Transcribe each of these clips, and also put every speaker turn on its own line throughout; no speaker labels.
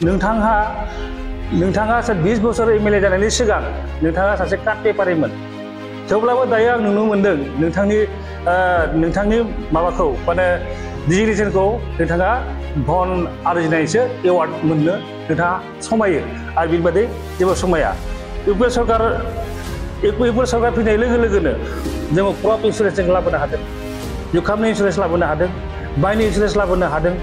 नोंथाङा 20 बोसोर एमएलए जानायनि सिगां नोंथाङा सासे कार्ड पेपारिमोन थेवब्लाबो दायो आं नुनो मोनदों नोंथांनि माबाखौ माने डिजिग्नेशनखौ नोंथाङा धन आरजिनायसो एवार्ड मोननो नोंथाङा समायो आरो बिनि बादै जेबो समाया इउपिए सरकार फैनाय लोगो लोगोनो जोङो क्रप इन्सुरेन्स जों लाबोनो हादों जुखामनि इन्सुरेन्स लाबोनो हादों माइनि इन्सुरेन्स लाबोनो हादों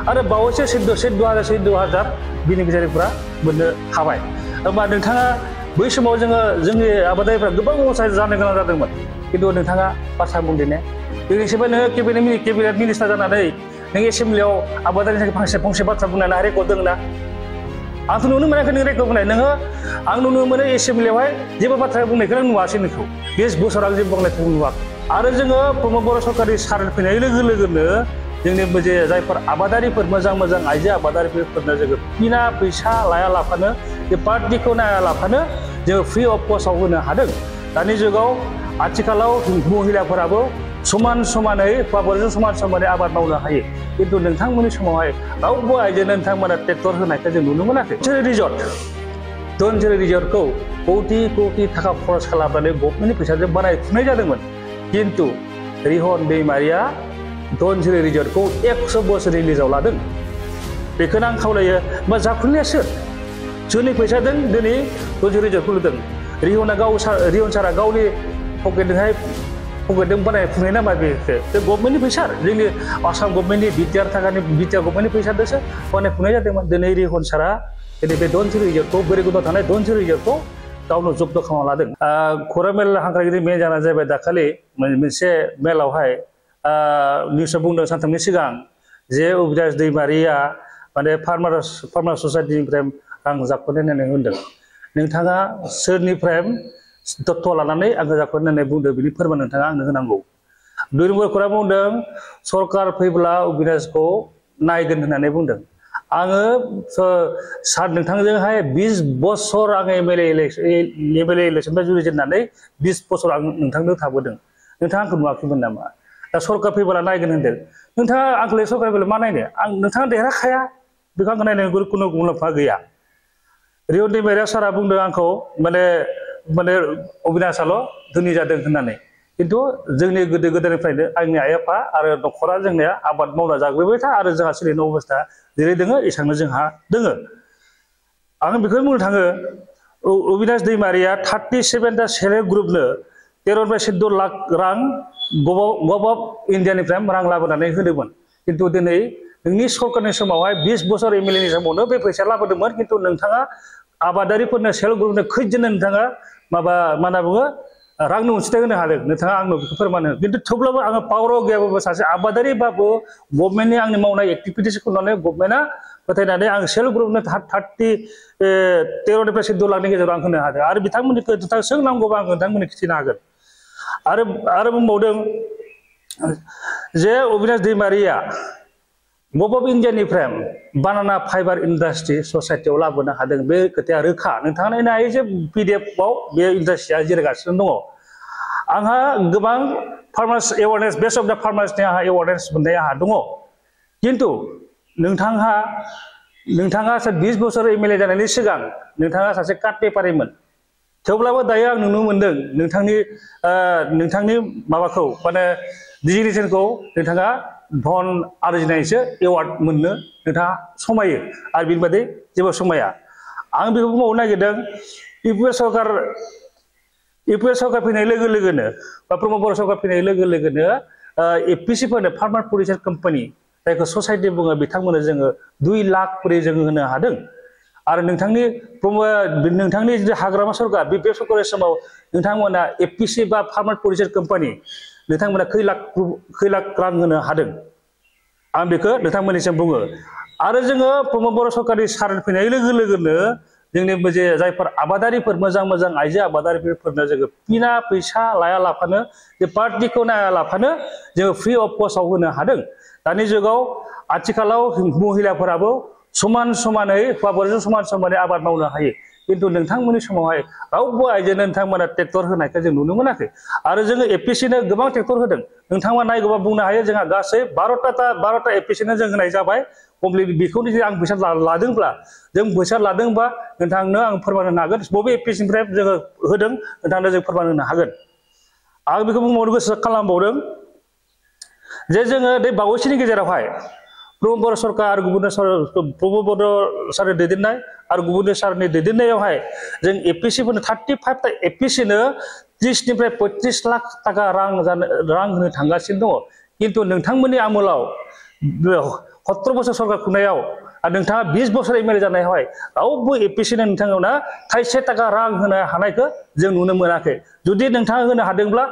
आरो बावैसो 14,000 बेनिफिसियारिफोरा मोननो हाबाय होमबा नोंथाङा बै समाव जोंनि आबादारिफ्रा गोबां असाय जानो गोनां जादोंमोन खिन्थु नोंथाङा बाथ्रा बुंदों दिनैसिमबो नोङो केबिनेट मिनिस्टार जानानै नों एसेम्ब्लियाव आबादारिनि थाखाय फंसे बाथ्रा बुंनानै रेकर्ड दङ ना आंथ' नुनो मोनाखै नों रेकर्ड बुंनाय नोङो आं नुनो मोनो एसेम्ब्लियावहाय जेबो बाथ्रा बुंनायखौ आं नुवासै नोंखौ 20 बोसोराव जेबो बुंनायखौ नुवाखै आरो जोङो प्रमद बर' सरकारनि सार फैनाय लोगो लोगोनो जोंनि जे जायफोर आबादारिफोर मोजां आइजो आबादारिफोरनो जोङो बिना फैसा लाया लाफानो बे पार्टिखौ नाया लाफानो जोङो फ्रि अफ कस्टआव होनो हादों दानि जुगाव आथिखालाव महिलाफोराबो समानै हौवाफोरजों समानै आबाद मावनो हायो खिन्थु नोंथांमोननि समावहाय रावबो आइजोनो नोंथांमोना ट्रेक्टर होनायखौ जों नुनो मोनाखै धनसिरि रिजर्टखौ कौटि थाखा खरस खालामनानै गभर्नमेन्टनि फैसाजों बानायफुनाय जादोंमोन खिन्थु रिहन दैमारिया धनसिरि रिजर्टखौ 100 बोसोर रिलिजाव लादों बेखौनो आं खावलायो मा जाफुंनाया सोरनि फैसाजों दिनै धनसिरि रिजर्टखौ लुदों रिहन सारा गावनि पकेटजों बानायफुंनाय नामा बेखौ बे गभर्नमेन्टनि फैसा जोंनि आसाम गभर्नमेन्टनि बिटिआर गभर्नमेन्टनि फैसाजोंसो बानायफुंनाय जादोंमोन दिनै रिहन सारा दिनै बे धनसिरि रिजर्टखौ भैरबकुन्दआव थानाय धनसिरि रिजर्टखौ गावनो जब्द खालामना लादों खौरां मेल हांख्रायगिरि मेल जाना जाबाय दाखालि मोनसे मेलावहाय निउसआव बुंदों सानथामनि सिगां जे अबिनाश दैमारिया माने फार्मार ससाइटिनिफ्राय रां जाख'नाय होननानै होनदों नोंथाङा सोरनिफ्राय दत्त लानानै आंखौ जाख'नाय होननानै बुंदों बिनि फोरमान नोंथाङा आंनो होनांगौ 2 नम्बर खौरां बुंदों सरकार फैब्ला अबिनाशखौ नायगोन होननानै बुंदों आङो नोंथांजोंहाय 20 बोसोर आङो एमएलए इलेक्सननिफ्राय जुरिजेननानै 20 बोसोर आं नोंथांनो थाबोदों नोंथाङा आंखौ नुवाखैमोन नामा दा सरकार फैब्ला नायगोन होनदों नोंथाङा आंखौलाय सरकार फैब्ला मा नायनो नोंथाङा देरहाखाया बेखौ आंखौ नायनो खुनु मुलाम्फा गैया रिहन दैमारिया सारा बुंदों आंखौ माने अबिनाशाल' धोनि जादों होननानै खिन्थु जोंनि गोदो गोदायनिफ्रायनो आंनि आइ आफा आरो न'खरा जोंनिया आबाद मावना जाग्रोबाय था आरो जोंहा सोलिनाय अबस्था जेरै दोङो एसांनो जोंहा दोङो आं बेखौनो बुंनो थाङो अबिनाश दैमारिया 37टा सेल्फ हेल्प ग्रुपनो 13 लाख रां गभ अफ इन्डियानिफ्राय रां लाबोनानै होदोंमोन खिन्थु दिनै नोंनि सरकारनि समावहाय 20 बोसोर एमएलएनि समावनो बे फैसा लाबोदोंमोन खिन्थु नोंथाङा आबादारिफोरनो सेल्फ ग्रुपनो खैजोननो नोंथाङा मा होनना बुङो रांनि अनसुंथाइ होनो हादों नोंथाङा आंनो बेखौ फोरमान हो खिन्थु थेवब्लाबो आङो पावाराव गैयाबाबो सासे आबादारिबाबो गभर्नमेन्टनि आंनि मावनाय एक्टिभिटिसखौ नुनानै गभर्नमेन्टआ फोथायनानै आं सेल्फ ग्रुपनो 13 निफ्राय 14 लाखनि गेजेराव आं होनो हादों आरो बिथांमोननिखौ नोंथाङा सोंनांगौबा आं नोंथांमोननो खिथिनो हागोन आरो बुंबावदों जे Abinash Daimaria गभ of इन्डियानिफ्राय बानाना fibre industry ससाइटियाव लाबोनो हादों बे खोथाया रोखा नोंथाङा नायनो हायो जे पिडिएफआव बे इन्डास्ट्रिया जिरायगासिनो दङ आंहा गोबां farmers awareness best of the फार्मार्सनि आंहा एवारनेस मोननाय आंहा दङ खिन्थु नोंथाङा 20 बोसोर एमएलए जानायनि सिगां नोंथाङा सासे कार्ड पेपारिमोन थेवब्लाबो दायो आं नुनो मोनदों नोंथांनि माबाखौ माने डिजिग्नेशनखौ नोंथाङा धन आरजिनायसो एवार्ड मोननो नोंथाङा समायो आरो बिनि बादै जेबो समाया आं बेखौ बुंबावनो नागिरदों इउपिए सरकार फैनाय लोगो लोगोनो बा प्रमद बर' सरकार फैनाय लोगो लोगोनो एपिसिफोरनो फार्मार प्रडिउसार कम्पानि जायखौ ससाइटि बुङो बिथांमोननो जोङो 2 लाख करि जोङो होनो हादों आरो नोंथांनि जे हाग्रामा सरकार बे सरकारनि समाव नोंथांमोना एपिसि बा फार्मार प्रडिउसार कम्पानि नोंथांमोना खै लाख रां होनो हादों आं बेखौ नोंथांमोननिसिम बुङो आरो जोङो प्रमद बर' सरकारनि सार फैनाय लोगो लोगोनो जोंनि जे जायफोर आबादारिफोर मोजां आइजो आबादारिफोरनो जोङो बिना फैसा लाया लाफानो जे पार्टिखौ नाया लाफानो जोङो फ्रि अफ कस्टआव होनो हादों दानि जुगाव आथिखालाव महिलाफोराबो समानै हौवाफोरजों समानै आबाद मावनो हायो खिन्थु नोंथांमोननि समावहाय रावबो आइजोनो नोंथांमोना ट्रेक्टर होनायखौ जों नुनो मोनाखै आरो जोङो एपिसिनो गोबां ट्रेक्टर होदों नोंथांमोना नायगौबा बुंनो हायो जोंहा गासै 12टा एपिसिनो जों होनाय जाबाय कमप्लिट बेखौ जुदि आं फैसा लादोंब्ला जों फैसा लादोंबा नोंथांनो आं फोरमान होनो हागोन बबे एपिसिनिफ्राय जोङो होदों नोंथांनो जों फोरमान होनो हागोन आं बेखौ बुंबावनो गोसो खालामबावदों जे जोङो बे बावैसोनि गेजेरावहाय प्रमद बर' सरकार आरो प्रमद बर' सारनि दैदेननाय आरो गुबुन सारनि दैदेननायावहाय जों एपिसिफोरनो 35 टा एपिसिनो 30 निफ्राय 35 लाख टाका रां होनो थांगासिनो दङ किन्तु नोंथांमोननि आमोलाव 17 बोसोर सरकार खुंनायाव नोंथाङा 20 बोसोर एमएलए जानायावहाय रावबो एपिसिनो नोंथांमोना थाइसे टाका रां होनो हानायखौ जों नुनो मोनाखै जुदि नोंथाङा होनो हादोंब्ला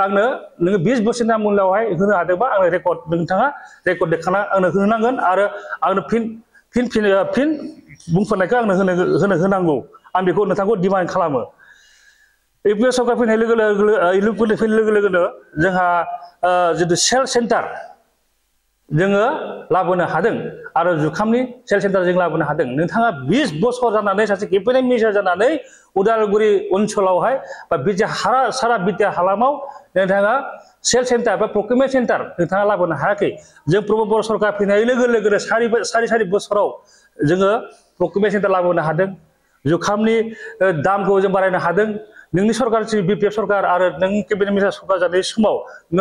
आंनो नोङो 20 बोसोरनि आमोलावहाय होनो हादोंबा आंनो रेकर्ड नोंथाङा रेकर्ड देखाना आंनो होनांगोन आरो आंनो फिन बुंफोरनायखौ आंनो होनांगौ आं बेखौ नोंथांखौ डिमान्ड खालामो इउपिए सरकार फैनाय लोगो लोगोनो जोंहा जितु सेल सेन्टार जोङो लाबोनो हादों आरो जुखामनि सेल सेन्टार जों लाबोनो हादों नोंथाङा 20 बोसोर जानानै सासे केबिनेट मिनिस्टार जानानै उदालगुरि ओनसोलावहाय बा सारा बिटिआर हालामाव नोंथाङा सेल सेन्टार बा प्रक्रिउरमेन्ट सेन्टार नोंथाङा लाबोनो हायाखै जों प्रमद बर' सरकार फैनाय लोगो लोगोनो सारि बोसोराव जोङो प्रक्रिउरमेन्ट सेन्टार लाबोनो हादों जुखामनि दामखौ जों बारायनो हादों नोंनि सरकार बिपिएफ सरकार आरो नों केबिनेट मिनिस्टार सरकार जानाय समाव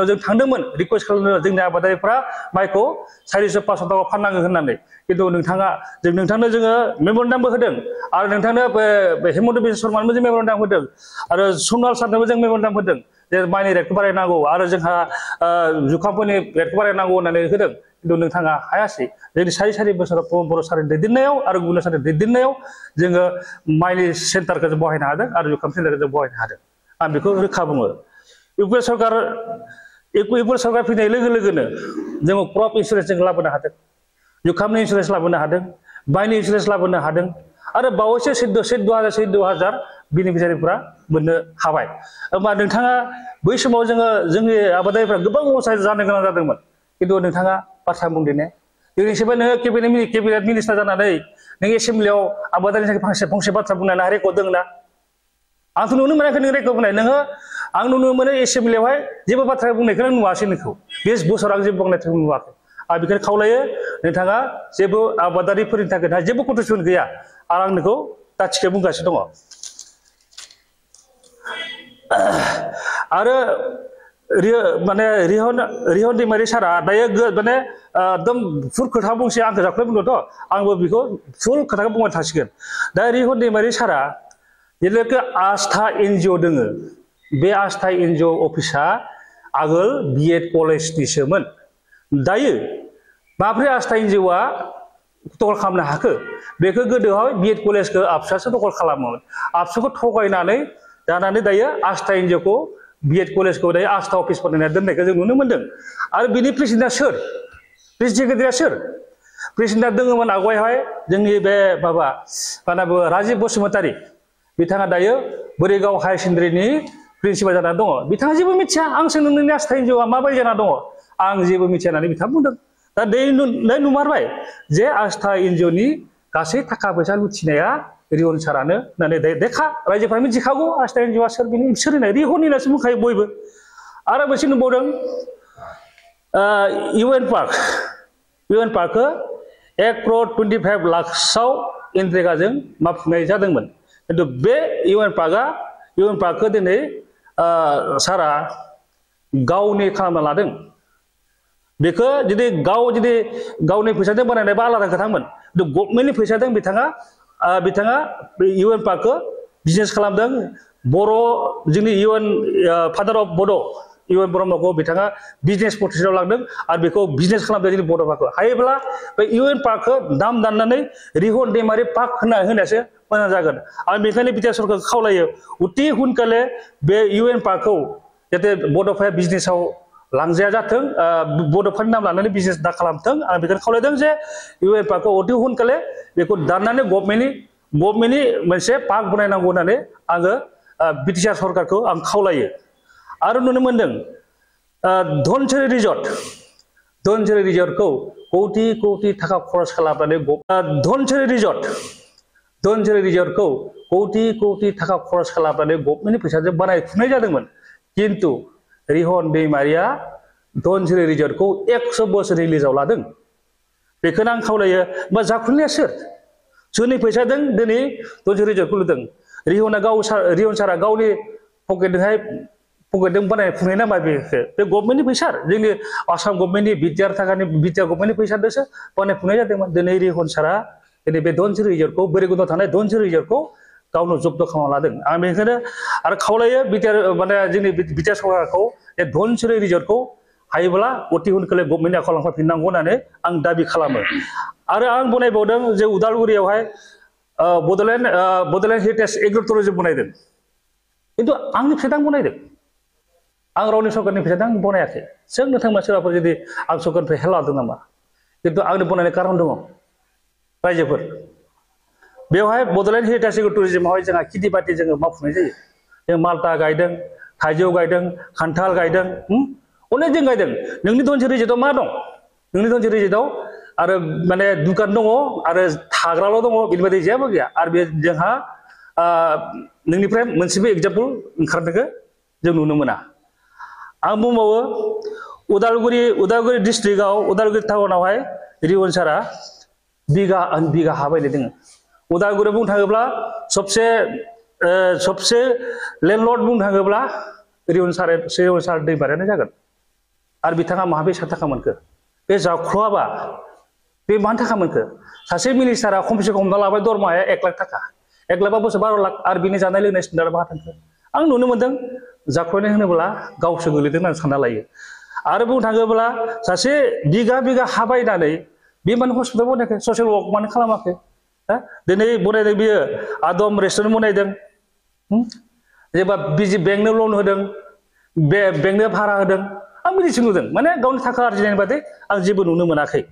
जों थांदोंमोन रिकुवेस्ट खालामनो जोंनि आबादारिफ्रा माइखौ 400-500 टाका फाननांगौ होननानै किन्तु नोंथांनो जोङो मेम'रेन्डामबो होदों आरो नोंथांनो हेमन्त बिश्व शर्मानोबो जों मेम'रेन्डाम होदों आरो सनवाल सारनोबो जों मेम'रेन्डाम होदों जे माइनि रेटखौ बारायनांगौ आरो जोंहा जुखामफोरनि रेटखौ बारायनांगौ होननानै होदों किन्तु नोंथाङा हायासै जोंनि सारि बोसोराव प्रमद बर' सारनि दैदेननायाव आरो गुबुन सारनि दैदेननायाव जोङो माइनि सेन्टारखौ जों बहायनो हादों आरो जुखाम सेन्टारखौ जों बहायनो हादों आं बेखौ रोखा बुङो इउपिए सरकार फैनाय लोगो लोगोनो जोङो क्रप इन्सुरेन्स जों लाबोनो हादों जुखामनि इन्सुरेन्स लाबोनो हादों माइनि इन्सुरेन्स लाबोनो हादों आरो बावैसो 14,000 बेनिफिसियारिफोरा मोननो हाबाय होमबा नोंथाङा बै समाव जोंनि आबादारिफ्रा गोबां लस जानो गोनां जादोंमोन किन्तु नोंथाङा बाथ्रा बुंदों ने दिनैसिमबो नोङो केबिनेट मिनिस्टार जानानै नों एसेम्ब्लियाव आबादारिनि थाखाय फंसे बाथ्रा बुंनानै रेकर्ड दङ ना आंथ' नुनो मोनाखै नों रेकर्ड बुंनाय नोङो आं नुनो मोनो एसेम्ब्लियावहाय जेबो बाथ्रा बुंनायखौ नुवासै नोंखौ 20 बोसोर आं जेबो बुंनायखौ नुवाखै आं बेखौनो खावलायो नोंथाङा जेबो आबादारिफोरनि थाखाय जेबो कन्ट्रिबिउसन गैया आरो आं नोंखौ दाथिखौ बुंगासिनो दङ आरो रिहन दैमारि सारा दायो माने एकदम फुल खोथा बुंसै आंखौ जाखौलाय बुंदोंथ' आंबो बेखौ फुल खोथाखौ बुंनो थांसिगोन दा रिहन दैमारि सारा जेब्लाखि आस्था एनजिअ दोङो बे आस्था एनजिअ अफिसा आगोल बिएड कलेजनिसोमोन दायो माब्रै आस्था एनजिअआ दखल खालामनो हाखो बेखौ गोदोहाय बिएड कलेजखौ आबसुआसो दखल खालामोमोन आबसुखौ थगायनानै जानानै दायो आस्था एनजिअखौ बिएड कलेजखौ दायो आस्था अफिस बानायना दोननायखौ जों नुनो मोन्दों आरो बिनि प्रेसिडेन्टआ सोर प्रेसिडेन्ट सोर प्रेसिडेन्टआ दङमोन आवगायहाय जोंनि बे राजिब बसुमतारी बिथाङा दायो बोरैगाव हायार सेकेन्डारिनि प्रिन्सिपाल जानानै दङ बिथाङा जेबो मिथिया आं सोंदों नोंनि आस्था एनजिअआ माबायदि जाना दङ आं जेबो मिथिया होननानै बिथाङा बुंदों दा नुमारबाय जे आस्था एनजिअनि गासै थाखा फैसा लुथिनाया रिहन सारानो होननानै देखा रायजोफ्रा मिथिखागौ आस्था एनजिअआ सोर होननाय रिहन होननासो बुंखायो बयबो आरो मोनसे नुबावदों इउएन पार्कखौ 1,25 लाखसोआव एनरेगाजों मावफुंनाय जादोंमोन किन्तु बे इउएन पार्कखौ दिनै सारा गावनि खालामना लादों बेखौ जुदि गावनि फैसाजों बानायनायबा आलादा खोथामोन किन्तु गभर्नमेन्टनि फैसाजों बिथाङा इउएन पार्कखौ बिजनेस खालामदों जोंनि इउएन फादार अफ बड' इउएन ब्रह्मखौ बिथाङा बिजनेस पलिसियाव लांदों आरो बेखौ बिजनेस खालामदों जोंनि बड' पार्कखौ हायोब्ला बे इउएन पार्कखौ दाम दाननानै रिहन दैमारि पार्क होनायासो मोजां जागोन आं बेनिखायनो बिटिआर सरकारखौ खावलायो अति हुनकाले बे इउएन पार्कखौ जाहाथे बड'फाया बिजनेसाव लांजाया जाथों बड'फानि नाम लानानै बिजनेस दा खालामथों आं बेखौनो खावलायदों जे इउएन पार्कखौ अति हुनकाले बेखौ दाननानै गभर्नमेन्टनि मोनसे पार्क बनायनांगौ होननानै आङो बिटिआर सरकारखौ आं खावलायो आरो नुनो मोन्दों धनसिरि रिजर्टखौ कौटि थाखा खरस खालामनानै धनसिरि रिजर्टखौ कौटि थाखा खरस खालामनानै गभर्नमेन्टनि फैसाजों बानायफुंनाय जादोंमोन किन्तु रिहन दैमारिया धनसिरि रिजर्टखौ 100 बोसोर रिलिजाव लादों बेखौनो आं खावलायो बा जाख्ल'नाया सोरनि फैसाजों दिनै धनसिरि रिजर्टखौ लुदों रिहन सारा गावनि पकेटजों बानायफुंनाय नामा बेखौ बे गभर्नमेन्टनि फैसा जोंनि आसाम गभर्नमेन्टनि बिटिआर गभर्नमेन्टनि फैसाजोंसो बानायफुंनाय जादोंमोन दिनै रिहन सारा दिनै बे धनसिरि रिजर्टखौ बैरगुन्दाव थानाय धनसिरि रिजर्टखौ गावनो जब्द खालामना लादों आं बेनिखायनो आरो खावलायो बिटिआर माने जोंनि बिटिआर सरकारखौ बे धनसिरि रिजर्टखौ हायोब्ला अति हुनखोलै गभर्नमेन्टनि आखायाव लांफिननांगौ होननानै आं दाबि खालामो आरो आं बनायबावदों जे उदालगुरियावहाय बड'लेण्ड हेरिटेज एग्र' टुरिजम बनायदों खिन्थु आंनि फैसाजों बनायदों आं रावनि सरकारनि फैसाजों आं बनायाखै जों नोंथांमोना सोरबाफोर जुदि आं सरकारनिफ्राय हेल्प लादों नामा खिन्थु आंनि बनायनाय कारन दङ रायजोफोर बेवहाय बड'लेण्ड हेरिटेज एग्र' टुरिजमावहाय जोंहा खेथि बाथि जोङो मावफुंनाय जायो जों माल्टा गायदों थाइजौ गायदों खान्थाल गायदों अनेक जों गायदों नोंनि धनसिरि रिजर्टआव मा दं नोंनि धनसिरि रिजर्टआव आरो माने दुकान दङ आरो थाग्राल' दङ बेनिबायदि जेबो गैया आरो बे जोंहा नोंनिफ्राय मोनसेबो एगजाम्पल ओंखारनायखौ जों नुनो मोना आं बुंबावो उदालगुरि डिस्ट्रिक्टआव उदालगुरि टाउनावहाय रिहन सारा बिगा हा बायनाय दङ उदालगुरियाव बुंनो थाङोब्ला सबसे लेन्डलर्ड बुंनो थाङोब्ला रिहन सार दैमारियानो जागोन आरो बिथाङा माहा बेसां थाखा मोनखो बे जाख्ल'आबा बे मानि थाखा मोनखो सासे मिनिस्टारा खमसे खम हमना लाबाय दरमाहाया 1 लाख थाखा 1 लाख बोसोर 12 लाख आरो बिनि जानाय लोंनाय स्टेन्डार्ड माहा थांखो आं नुनो मोनदों जाख्ल'नाय होनोब्ला गावसो गोलैदों होननानै सानना लायो आरो बुंनो थाङोब्ला सासे बिगा हा बायनानै बे मानो हस्पिटाल बनायाखै ससियेल वर्क मानो खालामाखै दिनै बनायदों बियो आदम रेस्टुरेन्ट बनायदों जेनेबा बिजि बेंकनो लन होदों बेंकनो भारा होदों आं बिदिसो नुदों माने गावनि थाखा आरजिनायनि बादै आं जेबो नुनो मोनाखै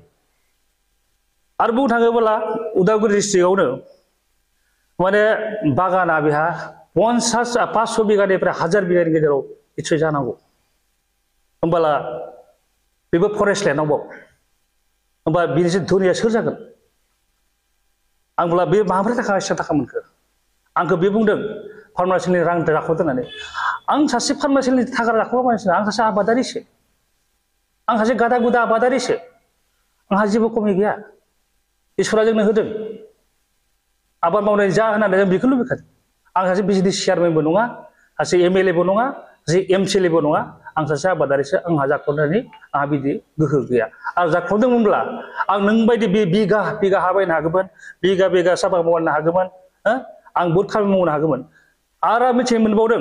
आरो बुंनो थाङोब्ला उदालगुरि डिस्ट्रिक्टआवनो माने बागाना बेहा 500 बिगानिफ्राय 1000 बिगानि गेजेराव निस्सय जानांगौ होमबाला बेबो फरेस्ट लेन्डआवबाव होमबा बिनिसो धनिया सोर जागोन आंब्ला बे माब्रै थाखा मोनखो आंखौ बे बुंदों फार्मासिनि रां जाख'दों होननानै आं सासे फार्मासिनि थाखा जाख'बा मानसि आं सासे आबादारिसो आं सासे गादा गुदा आबादारिसो आंहा जेबो खमि गैया इसोरा जोंनो होदों आबाद मावनाय जा होननानै जों बेखौ लुबैखादों आं सासे बिजनेस चेयारमेनबो नङा सासे एमएलएबो नङा सासे एमसिएलएबो नङा आं सासे आबादारिसो आंहा जाख्ल'नायनि आंहा बिदि गोहो गैया आरो जाख्ल'दोंमोनब्ला आं नोंबायदि बे बिगा हा बायनो हागौमोन बिगा साफा मावनो हागौमोन आं बहुद खामानि मावनो हागौमोन आरो मिथिनो मोनबावदों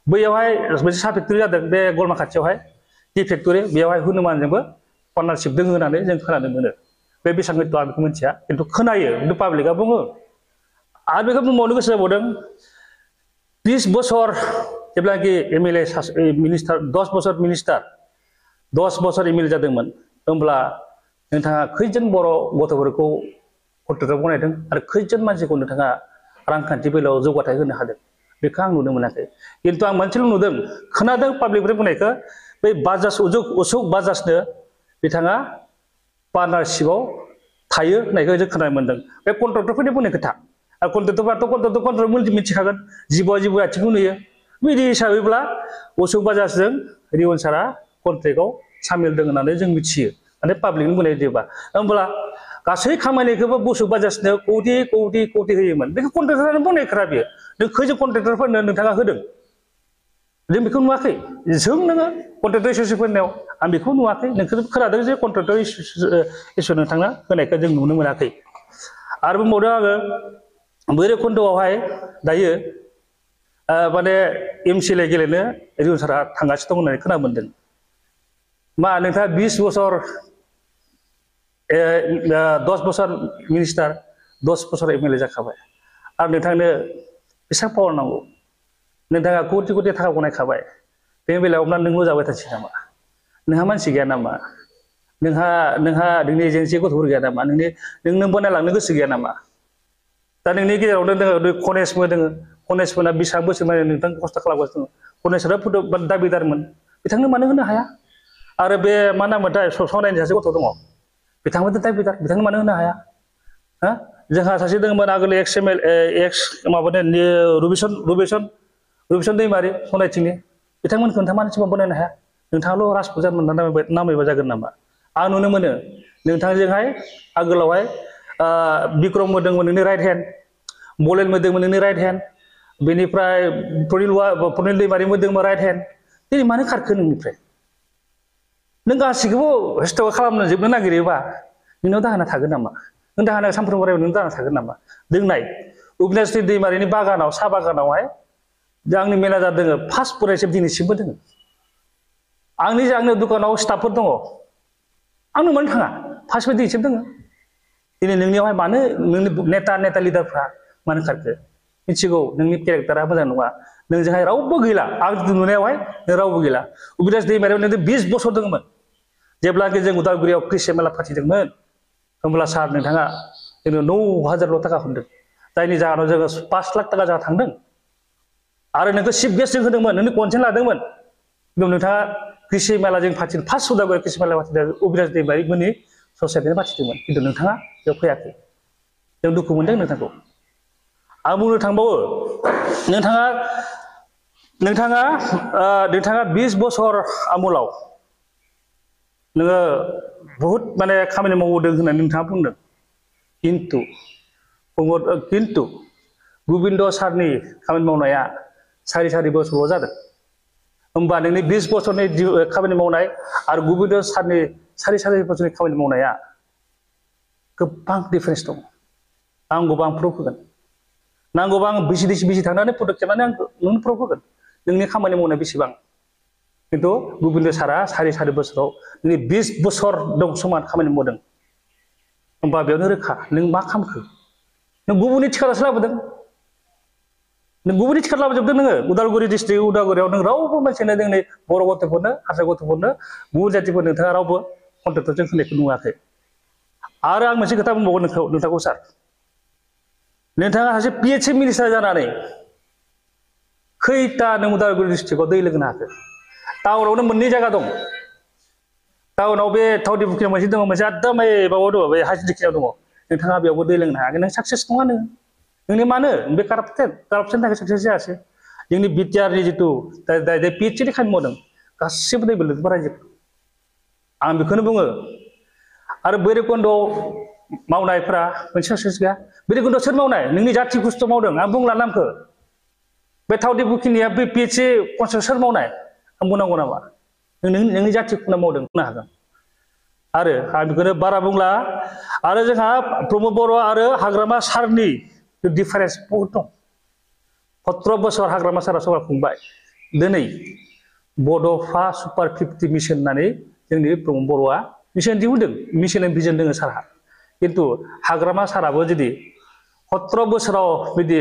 बैयावहाय मोनसे साहा फेक्टरि जादों बे गलमा खाथियावहाय टि फेक्टरि बेयावहाय हनुमानजोंबो पार्टनारशिप दङ होननानै जों खोनानो मोनो बे बेसेबां आं बेखौ मिथिया खिन्थु खोनायो खिन्थु पाब्लिकआ बुङो आरो बेखौ बुंबावनो गोसो जाबावदों 20 बोसोर जेब्लानाखि एमएलए मिनिस्टार 10 बोसोर मिनिस्टार 10 बोसोर एमएलए जादोंमोन होमब्ला नोंथाङा खैजोन बर' गथ'फोरखौ कन्ट्रेक्टर बनायदों आरो खैजोन मानसिखौ नोंथाङा रांखान्थि बेलायाव जौगाथाय होनो हादों बेखौ आं नुनो मोनाखै खिन्थु आं मोनसेल' नुदों खोनादों पाब्लिकनिफ्राय बुंनायखौ बै बाजाज अशोक बाजाजनो बिथाङा पार्टनारशिपआव थायो होननायखौ जों खोनानो मोनदों बे कन्ट्रेक्टरफोरनि बुंनाय खोथा आरो कन्ट्रेक्टर मिथिखागोन जिबौआ आथिंखौ नुयो बिदि हिसाबैब्ला अशोक बाजाजजों रिहन सारा कन्ट्रेक्टआव सामिल दङ होननानै जों मिथियो माने पाब्लिकनि बुंनाय बायदिबा होमब्ला गासै खामानिखौबो अशोक बाजाजनो कौटि होयोमोन बेखौ कन्ट्रेक्टरानो बुंनाय खोथा बियो नों खैजों कन्ट्रेक्टरफोरनो नोंथाङा होदों जों बेखौ नुवाखै जों नोङो कन्ट्रेक्टर एस'सियेसनफोरनाव आं बेखौ नुवाखै नोंखौ खोनादों जे कन्ट्रेक्टर एस'सियेसन नोंथाङा होनायखौ जों नुनो मोनाखै आरो बुंबावदों आङो भैरबकुन्द'आवहाय दायो माने एमसिएलए गेलेनो रिहन सारा थांगासिनो दं होननानै खोना मोनदों मा नोंथाङा 20 बोसोर 10 बोसोर मिनिस्टार 10 बोसोर एमएलए जाखाबाय आरो नोंथांनो बेसेबां पावार नांगौ नोंथाङा कौटि थाखा गनायखाबाय बे बेलायाव नोंल' जाबाय थासै नामा नोंहा मानसि गैया नामा नोंनि एजेन्सि गथ'फोर गैया नामा नोंनो बनायलांनो गोसो गैया नामा दा नोंनि गेजेरावनो दोङो कनेसबो दोङो कनेसफोरना बेसेबां बोसोर माने नोंथां खस्थ' खालामगासिनो दङ कनेसरा दाबिदारमोन बिथांनो मानो होनो हाया आरो बे मा नाममोनथाय सनायनि सासे गथ' दङ बिथांमोनथ' दाबिदार बिथांनो मानो होनो हाया जोंहा सासे दङमोन आगोल एक्स माबानि रुबिसन दैमारि सनायथिंनि बिथांमोनखौ नोंथाङा मानो सिबां बनायनो हाया नोंथाङाल' राजफुजा नामैबा जागोन नामा आं नुनो मोनो नोंथांजोंहाय आगोलावहाय बिक्रम मोदोंमोन नोंनि राइट हेन्ड बलेन मोदोंमोन नोंनि राइट हेन्ड बेनिफ्राय प्रनिल दैमारि मोदोंमोन राइट हेन्ड दिनै मानो खारखो नोंनिफ्राय नों गासिखौबो रेस्ट'र खालामनो जोबनो नागिरोबा नोंनाव दाहोना थागोन नामा नों दाहोना सानफ्रोमबो रायबाय नों दाहोना थागोन नामा दोंनाय अबिनाश्री दैमारिनि बागानाव साहा बागानावहाय आंनि मेनेजार दोङो फार्स्ट फरायसालियाव दिनैसिमबो दोङो आंनि दुकानाव स्टाफफोर दङ आंनो मानो थाङा फार्स्ट दिनैसिम दोङो दिनै नोंनियावहाय मानो नोंनि नेता लिडारफ्रा मानो खारखो मिथिगौ नोंनि केरेक्टारा मोजां नङा नोंजोंहाय रावबो गैला आं नुनायावहाय नों रावबो गैला अबिनाश्री दैमारियाव नों 20 बोसोर दङमोन जेब्लाखि जों उदालगुरियाव क्रिसि मेला फाथिदोंमोन होमब्ला सार नोंथाङा जोंनो 9,000 थाखा हरदों जायनि जाहोनाव जोङो 5 लाख थाखा जोंहा थांदों आरो नोंखौ चिफ गेस्ट जों होदोंमोन नोंनि कनसेन्ट लादोंमोन नोंथाङा क्रिसि मेला जों फाथिदों फार्स्ट उदालगुरि क्रिसि मेला फाथिदों अबिनाश्री दैमारि मोननि ससाइटिनि फाथिदोंमोन खिन्थु नोंथाङा बेयाव फैयाखै जों दुखु मोनदों नोंथांखौ आं बुंनो थांबावो नोंथाङा 20 बोसोर आमोलाव नोङो बहुत माने खामानि मावदों होननानै नोंथाङा बुंदों किन्तु गोविन्द सारनि खामानि मावनाया सारि बोसोरल' जादों होमबा नोंनि 20 बोसोरनि खामानि मावनाय आरो गोविन्द सारनि सारि बोसोरनि खामानि मावनाया गोबां डिफारेन्स दं नांगौबा आं प्रुफ होगोन नांगौबा आं बिसि थांनानै प्रटेक्ट खालामनानै आं नोंनो प्रुफ होगोन नोंनि खामानि मावनाया बेसेबां खिन्थु गोविन्द सारा सारि बोसोराव नोंनि 20 बोसोर दं समान खामानि मावदों होमबा बेयावनो रोखा नों मा खालामखो नों गुबुननि थिखादारसो लाबोदों नों गुबुननि थिखादार लाबोजोबदों नोङो उदालगुरि डिस्ट्रिक्ट उदालगुरियाव नों रावबो मानसियानो जोंनि बर' गथ'फोरनो हारसा गथ'फोरनो गुबुन जातिफोरनो नोंथाङा रावबो कन्ट्रेक्टरजों होनायखौ नुवाखै आरो आं मोनसे खोथा बुंबावगोन नोंथांखौ सार नोंथाङा सासे PHC मिनिस्टार जानानै खैथा नों उदालगुरि डिस्ट्रिक्टआव दै लोंनो हाखो टाउनावनो मोननै जायगा दं टाउनाव बे थावदि बुखियाव मोनसे दङ मोनसे एकदम माबायाव दङ बे हाजिदिखियाव दङ नोंथाङा बेयावबो दै लोंनो हायाखै नों साक्सेस नङा नोंनि मानो बे कारापसन थाखाय साक्सेस जायासै जोंनि बिटिआरनि जिथु PHCनि खामानि मावदों गासिबो दै लोंजोबबाय रायजोखौ आं बेखौनो बुङो आरो भैरबकुन्दआव मावनायफ्रा मोनसे साक्सेस गैया भैरबकुन्दआव सोर मावनाय नोंनि जाथि खस्थ' मावदों आं बुंला नामखौ बे थावदि बुखिनिया बे PHC कनस्ट्राक्सन सोर मावनाय आं बुंनांगौ नामा नोंनि जाथिखौनो मावदों बुंनो हागोन आरो आं बेखौनो बारा बुंला आरो जोंहा प्रमद बर' आरो हाग्रामा सारनि डिफारेन्स बहुद दं 17 बोसोर हाग्रामा सारा सभा खुंबाय दिनै बड'फा सुपार 50 मिशन होननानै जोंनि प्रमद बर'आ मिशन दिहुनदों मिशन भिजन दङ सारहा खिन्थु हाग्रामा साराबो जुदि 17 बोसोराव बिदि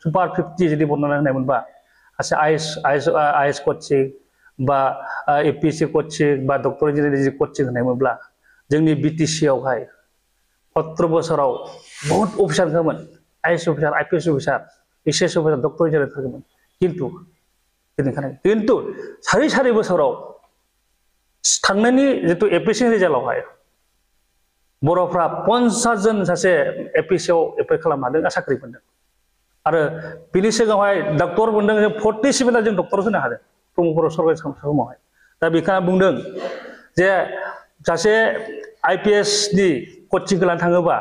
सुपार 50 जुदि बरनायना होनायमोनबा सासे आइएस कचिं बा APSC कचिं बा डक्टर इन्जिनियारिं कचिं होनायमोनब्ला जोंनि BTC आवहाय 17 बोसोराव बहुत अफिसार ओंखारोमोन IAS officer IPS officer SS officer doctor engineering ओंखारोमोन खिन्थु सारि बोसोराव थांनायनि जितु APSC रिजाल्टआवहाय बर'फ्रा 50 जन सासे APSC आव एप्लाइ खालामनो हादों साख्रि मोनदों आरो बिनि सिगाङावहाय डक्टर मोनदों जों 47 जों डक्टर होनो हादों प्रमद बर' सरकारि समावहाय दा बेखौ आं बुंदों जे सासे IPS नि कचिंखौ लानो थाङोबा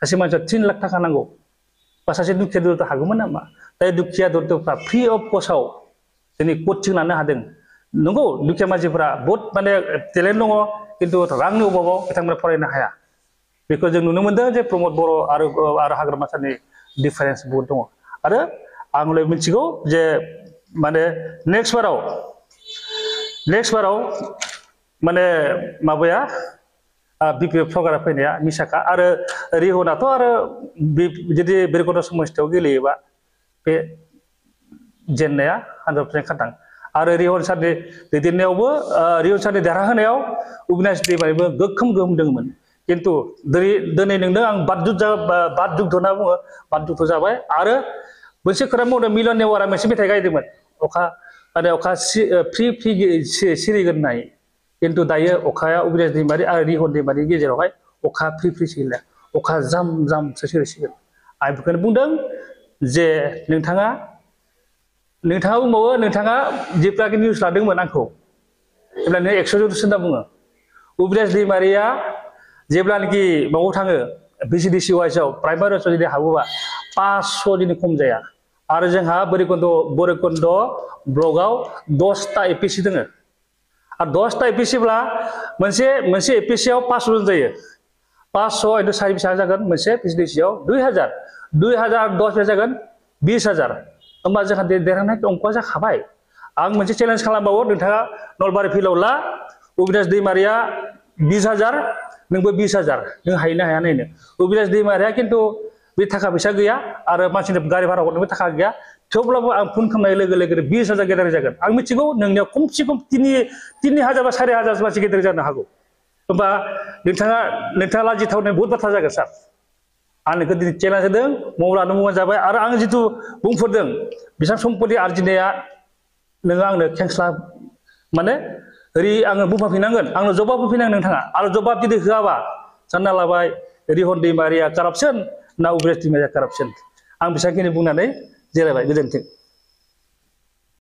सासे मानसिया 3 लाख थाखा नांगौ बा सासे दुखिया दरिद्र हागौमोन नामा दा दुखिया दरिद्रफ्रा फ्रि अफ कस्टआव जोंनि कचिं लानो हादों नंगौ दुखिया मानसिफ्रा बहुत माने टेलेन्ट दङ खिन्थु रांनि अभाबाव बिथांमोना फरायनो हाया बेखौ जों नुनो मोनदों जे प्रमद बर' आरो हाग्रामा सारनि डिफारेन्स बहुत दङ आरो आंलाय मिथिगौ जे माने नेक्स्ट बाराव माने माबाया BPF सरकारा फैनाया मिसाखा आरो रिहनाथ' आरो जुदि भैरबकुन्द समस्थियाव गेलेयोबा बे जेननाया 100% खाथां आरो रिहन सारनि दैदेननायावबो रिहन सारनि देरहाहोनायाव अबिनाश्री दैमारिबो गोख्रों गोहोम दंमोन खिन्थु दिनै नोंनो आं बाद जुद्ध होनना बुङो बाद जुद्ध जाबाय आरो मोनसे खोथा मावदों मिलन नेवारा मोनसे मेथाइ गायदोंमोन अखा फ्रि सिरिगोन होननाय खिन्थु दायो अखाया अबिनाश्री दैमारि आरो रिहन दैमारिनि गेजेरावहाय अखा फ्रि सिरिला अखा जामसो सिरिसिगोन आं बेखौनो बुंदों जे नोंथाङा बुंबावो नोंथाङा जेब्लाखि निउस लादोंमोन आंखौ जेब्ला नों 100 जौसिम होनना बुङो अबिनाश्री दैमारिया जेब्लानोखि माबाव थाङो VCDC वाइसआव प्राइमारि जुदि हाबोबा 500 दिनै खम जाया आरो जोंहा भैरबकुंड ब्लकआव 10टा एपिसि दङ आरो 10टा एपिसिब्ला मोनसे एपिसियाव 500 जन जायो 500 into 4 बेसेबां जागोन मोनसे VCDCआव 2000 10 जागोन 20,000 होमबा जोंहा देरहानाय अंकआ जाखाबाय आं मोनसे चेलेन्ज खालामबावो नोंथाङा नलबारि फिल्डआव ला अबिनाश दैमारिया 20,000 नोंबो 20,000 नों हायोना हाया नायनो अबिनाश दैमारिया खिन्थु बे थाखा फैसा गैया आरो मानसिनो गारि भारा हरनोबो थाखा गैया थेवब्लाबो आं फन खालामनाय लोगो लोगो 20,000 गेदेर जागोन आं मिथिगौ नोंनियाव खमसे खम 3,000 बा 4,000 मानसि गेदेर जानो हागौ होमबा नोंथाङा लाजिथावनाय बहुत बाथ्रा जागोन सार आं नोंखौ दिनै चेलेन्ज होदों मावलानो मावबानो जाबाय आरो आं जिथु बुंफोरदों बेसेबां सम्पति आरजिनाया नोङो आंनो खेंस्ला माने ओरै आङो बुंफाफिननांगोन आंनो जबाब होफिननांगोन नोंथाङा आरो जबाब जुदि होआबा सानना लाबाय रिहन दैमारिया कारापसन ना अबिनाश दैमारिया कारापसन आं बेसेबांखिनि बुंनानै जिरायबाय गोजोन्थों